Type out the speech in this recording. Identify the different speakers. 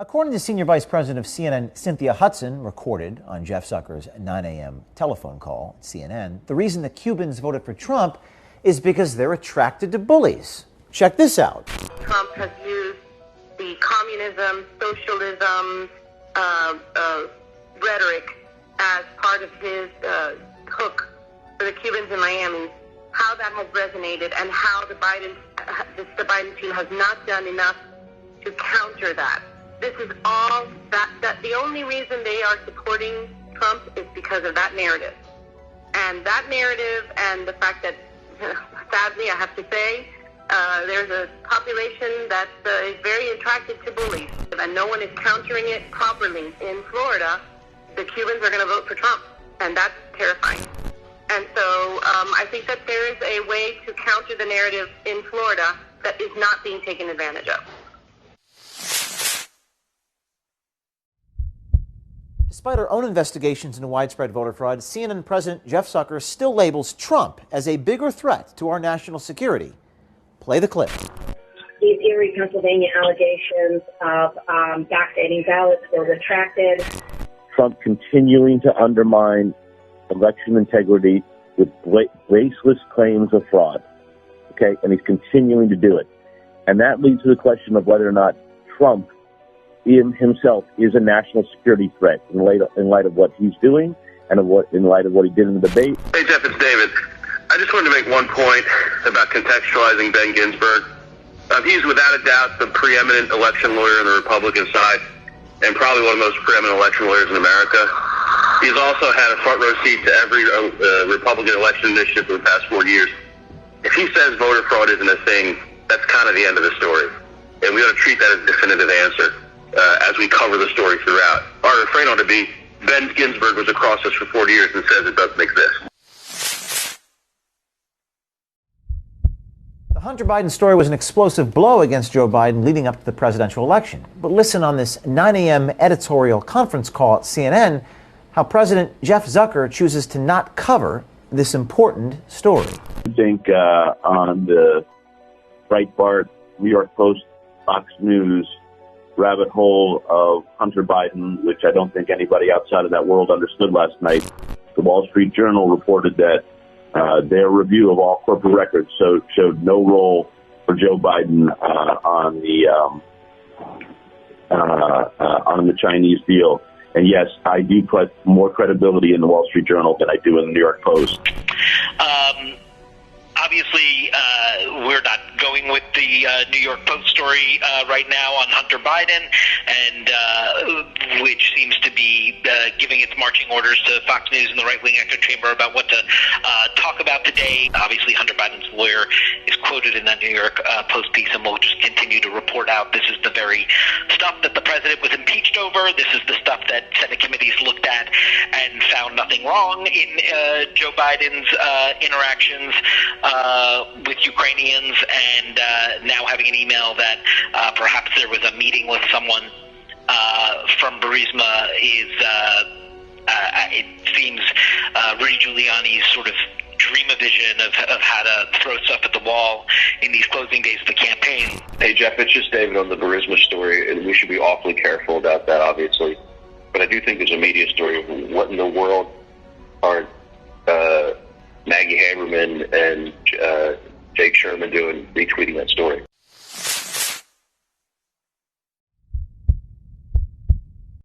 Speaker 1: According to Senior Vice President of CNN, Cynthia Hudson, recorded on Jeff Zucker's 9 a.m. telephone call at CNN, the reason the Cubans voted for Trump is because they're attracted to bullies. Check this out.
Speaker 2: Trump has used the communism, socialism rhetoric as part of his hook for the Cubans in Miami. How that has resonated and how the Biden team has not done enough to counter that. This is all that the only reason they are supporting Trump is because of that narrative. And that narrative and the fact that, sadly, I have to say, there's a population that is very attracted to bullies, and no one is countering it properly. In Florida, the Cubans are going to vote for Trump, and that's terrifying. And so I think that there is a way to counter the narrative in Florida that is not being taken advantage of.
Speaker 1: Despite our own investigations into widespread voter fraud, CNN President Jeff Zucker still labels Trump as a bigger threat to our national security. Play the clip.
Speaker 3: These Erie, Pennsylvania allegations of backdating ballots were retracted.
Speaker 4: Trump continuing to undermine election integrity with baseless claims of fraud. Okay, and he's continuing to do it. And that leads to the question of whether or not Trump himself is a national security threat in light of what he's doing and in light of what he did in the debate.
Speaker 5: Hey, Jeff, it's David. I just wanted to make one point about contextualizing Ben Ginsburg. He's without a doubt the preeminent election lawyer on the Republican side and probably one of the most preeminent election lawyers in America. He's also had a front row seat to every Republican election initiative for the past 4 years. If he says voter fraud isn't a thing, that's kind of the end of the story. And we ought to treat that as a definitive answer as we cover the story throughout. Our refrain ought to be, Ben Ginsburg was across us for 40 years and says it doesn't exist.
Speaker 1: The Hunter Biden story was an explosive blow against Joe Biden leading up to the presidential election. But listen on this 9 a.m. editorial conference call at CNN how President Jeff Zucker chooses to not cover this important story.
Speaker 4: I think on the Breitbart, New York Post, Fox News rabbit hole of Hunter Biden, which I don't think anybody outside of that world understood last night, the Wall Street Journal reported that their review of all corporate records showed no role for Joe Biden on the Chinese deal. And yes, I do put more credibility in the Wall Street Journal than I do in the New York Post.
Speaker 6: Obviously, we're not going with the New York Post story right now on Hunter Biden, and which seems to be giving its marching orders to Fox News and the right-wing echo chamber about what to talk about today. Obviously, Hunter Biden's lawyer is quoted in that New York Post piece, and we'll just continue to report out. This is the very stuff that the president was impeached over. This is the stuff that Senate committees looked at and found nothing wrong in Joe Biden's interactions with Ukrainians, and now having an email that perhaps there was a meeting with someone from Burisma it seems Rudy Giuliani's sort of dream-a-vision of how to throw stuff at the wall in these closing days of the campaign.
Speaker 5: Hey, Jeff, it's just David on the Burisma story, and we should be awfully careful about that, obviously. But I do think there's a media story of what in the world are Maggie Haberman and Jake Sherman doing retweeting that story.